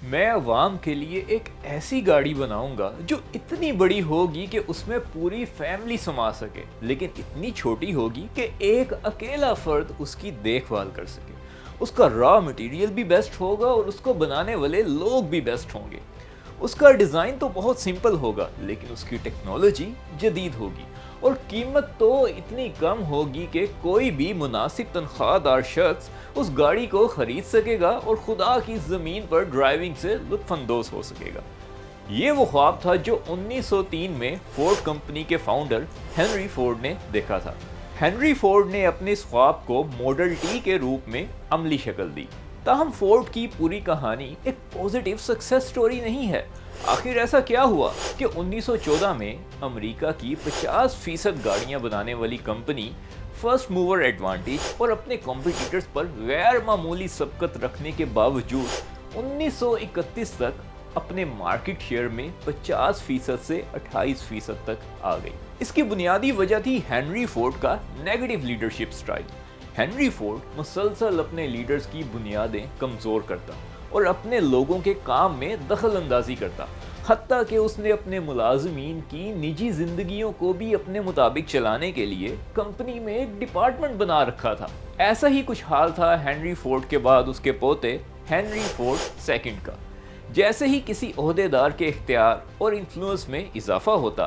میں عوام کے لیے ایک ایسی گاڑی بناؤں گا جو اتنی بڑی ہوگی کہ اس میں پوری فیملی سما سکے، لیکن اتنی چھوٹی ہوگی کہ ایک اکیلا فرد اس کی دیکھ بھال کر سکے۔ اس کا را مٹیریل بھی بیسٹ ہوگا اور اس کو بنانے والے لوگ بھی بیسٹ ہوں گے۔ اس کا ڈیزائن تو بہت سمپل ہوگا، لیکن اس کی ٹیکنالوجی جدید ہوگی، اور قیمت تو اتنی کم ہوگی کہ کوئی بھی مناسب تنخواہ دار شخص اس گاڑی کو خرید سکے گا اور خدا کی زمین پر ڈرائیونگ سے لطف اندوز ہو سکے گا۔ یہ وہ خواب تھا جو 1903 میں فورڈ کمپنی کے فاؤنڈر ہنری فورڈ نے دیکھا تھا۔ ہنری فورڈ نے اپنے اس خواب کو ماڈل ٹی کے روپ میں عملی شکل دی۔ تاہم فورڈ کی پوری کہانی ایک پوزیٹیو سکسیس سٹوری نہیں ہے۔ آخر ایسا کیا ہوا کہ 1914 میں امریکہ کی 50% گاڑیاں بنانے والی کمپنی فرسٹ موور ایڈوانٹیج اور اپنے کمپیٹیٹرز پر غیر معمولی سبقت رکھنے کے باوجود 1931 تک اپنے مارکیٹ شیئر میں 50% سے 28% تک آ گئی۔ اس کی بنیادی وجہ تھی ہنری فورڈ کا negative leadership style. Henry Ford مسلسل اپنے لیڈرز کی بنیادیں کمزور کرتا اور اپنے لوگوں کے کام میں دخل اندازی کرتا، حتیٰ کہ اس نے اپنے ملازمین کی نجی زندگیوں کو بھی اپنے مطابق چلانے کے لیے کمپنی میں ایک ڈپارٹمنٹ بنا رکھا تھا۔ ایسا ہی کچھ حال تھا ہنری فورڈ کے بعد اس کے پوتے ہنری فورڈ سیکنڈ کا۔ جیسے ہی کسی عہدے دار کے اختیار اور انفلوئنس میں اضافہ ہوتا،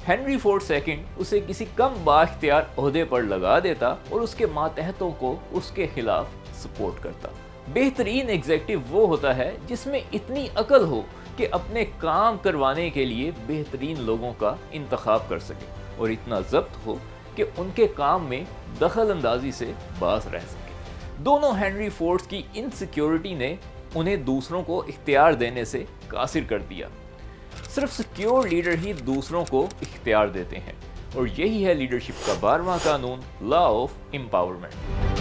ہنری فورڈ سیکنڈ اسے کسی کم بااختیار عہدے پر لگا دیتا اور اس کے ماتحتوں کو اس کے خلاف سپورٹ کرتا۔ بہترین ایگزیکٹو وہ ہوتا ہے جس میں اتنی عقل ہو کہ اپنے کام کروانے کے لیے بہترین لوگوں کا انتخاب کر سکے، اور اتنا ضبط ہو کہ ان کے کام میں دخل اندازی سے باز رہ سکے۔ دونوں ہنری فورڈز کی انسیکیورٹی نے انہیں دوسروں کو اختیار دینے سے قاصر کر دیا۔ صرف سیکیور لیڈر ہی دوسروں کو اختیار دیتے ہیں، اور یہی ہے لیڈرشپ کا 12واں قانون، لا آف امپاورمنٹ۔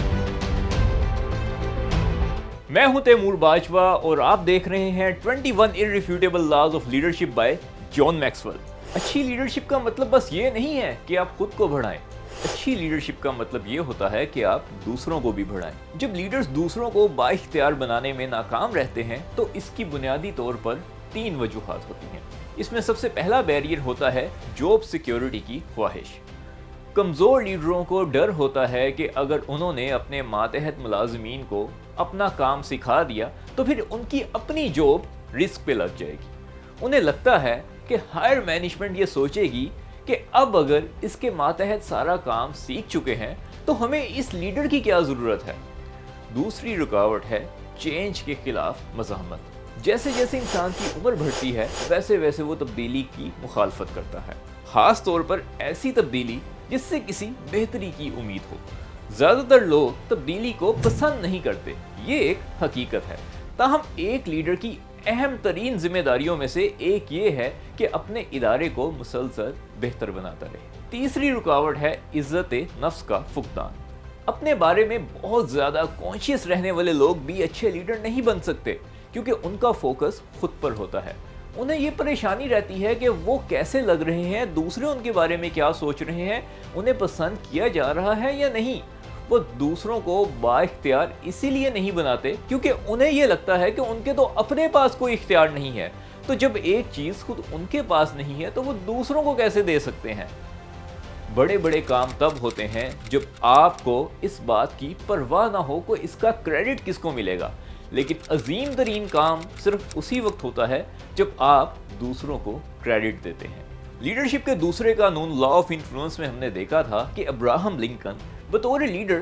میں ہوں تیمور باجوہ اور آپ دیکھ رہے ہیں 21 Irrefutable Laws of Leadership by John Maxwell. اچھی لیڈرشپ کا مطلب بس یہ نہیں ہے کہ آپ خود کو بڑھائیں، اچھی لیڈرشپ کا مطلب یہ ہوتا ہے کہ آپ دوسروں کو بھی بڑھائیں۔ جب لیڈرز دوسروں کو بااختیار بنانے میں ناکام رہتے ہیں تو اس کی بنیادی طور پر 3 وجوہات ہوتی ہیں۔ اس میں سب سے پہلا بیریئر ہوتا ہے جاب سیکیورٹی کی خواہش۔ کمزور لیڈروں کو ڈر ہوتا ہے کہ اگر انہوں نے اپنے ماتحت ملازمین کو اپنا کام سکھا دیا تو پھر ان کی اپنی جاب رسک پہ لگ جائے گی۔ انہیں لگتا ہے کہ ہائر مینجمنٹ یہ سوچے گی کہ اب اگر اس کے ماتحت سارا کام سیکھ چکے ہیں تو ہمیں اس لیڈر کی کیا ضرورت ہے۔ دوسری رکاوٹ ہے چینج کے خلاف مزاحمت۔ جیسے جیسے انسان کی عمر بڑھتی ہے ویسے ویسے وہ تبدیلی کی مخالفت کرتا ہے، خاص طور پر ایسی تبدیلی جس سے کسی بہتری کی امید ہو۔ زیادہ تر لوگ تبدیلی کو پسند نہیں کرتے، یہ ایک حقیقت ہے۔ تاہم ایک لیڈر کی اہم ترین ذمہ داریوں میں سے ایک یہ ہے کہ اپنے ادارے کو مسلسل بہتر بناتا رہے۔ تیسری رکاوٹ ہے عزت نفس کا فقدان۔ اپنے بارے میں بہت زیادہ کانشیس رہنے والے لوگ بھی اچھے لیڈر نہیں بن سکتے، کیونکہ ان کا فوکس خود پر ہوتا ہے۔ انہیں یہ پریشانی رہتی ہے کہ وہ کیسے لگ رہے ہیں، دوسرے ان کے بارے میں کیا سوچ رہے ہیں، انہیں پسند کیا جا رہا ہے یا نہیں۔ وہ دوسروں کو بااختیار اسی لیے نہیں بناتے کیونکہ انہیں یہ لگتا ہے کہ ان کے تو اپنے پاس کوئی اختیار نہیں ہے، تو جب ایک چیز خود ان کے پاس نہیں ہے تو وہ دوسروں کو کیسے دے سکتے ہیں۔ بڑے بڑے کام تب ہوتے ہیں جب آپ کو اس بات کی پرواہ نہ ہو کہ اس کا کریڈٹ کس کو ملے گا، لیکن عظیم ترین کام صرف اسی وقت ہوتا ہے جب آپ دوسروں کو کریڈٹ دیتے ہیں۔ لیڈرشپ کے دوسرے قانون، لا آف انفلوئنس میں ہم نے دیکھا تھا کہ ابراہم لنکن بطور لیڈر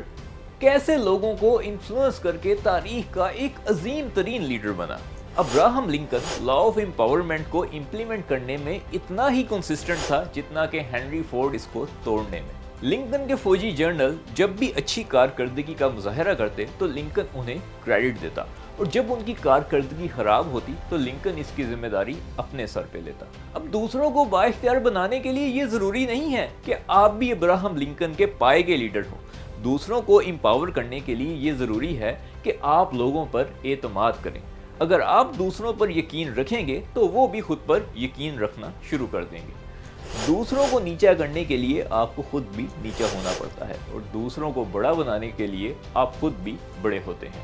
کیسے لوگوں کو انفلوئنس کر کے تاریخ کا ایک عظیم ترین لیڈر بنا۔ Abraham Lincoln law of empowerment کو امپلیمنٹ کرنے میں اتنا ہی کنسسٹنٹ تھا جتنا کہ ہنری فورڈ اس کو توڑنے میں۔ لنکن کے فوجی جنرل جب بھی اچھی کارکردگی کا مظاہرہ کرتے تو لنکن انہیں کریڈٹ دیتا، اور جب ان کی کارکردگی خراب ہوتی تو لنکن اس کی ذمہ داری اپنے سر پہ لیتا۔ اب دوسروں کو بااختیار بنانے کے لیے یہ ضروری نہیں ہے کہ آپ بھی ابراہم لنکن کے پائے کے لیڈر ہوں۔ دوسروں کو امپاور کرنے کے لیے یہ ضروری ہے کہ آپ لوگوں پر اعتماد کریں۔ اگر آپ دوسروں پر یقین رکھیں گے تو وہ بھی خود پر یقین رکھنا شروع کر دیں گے۔ دوسروں کو نیچا کرنے کے لیے آپ کو خود بھی نیچا ہونا پڑتا ہے، اور دوسروں کو بڑا بنانے کے لیے آپ خود بھی بڑے ہوتے ہیں۔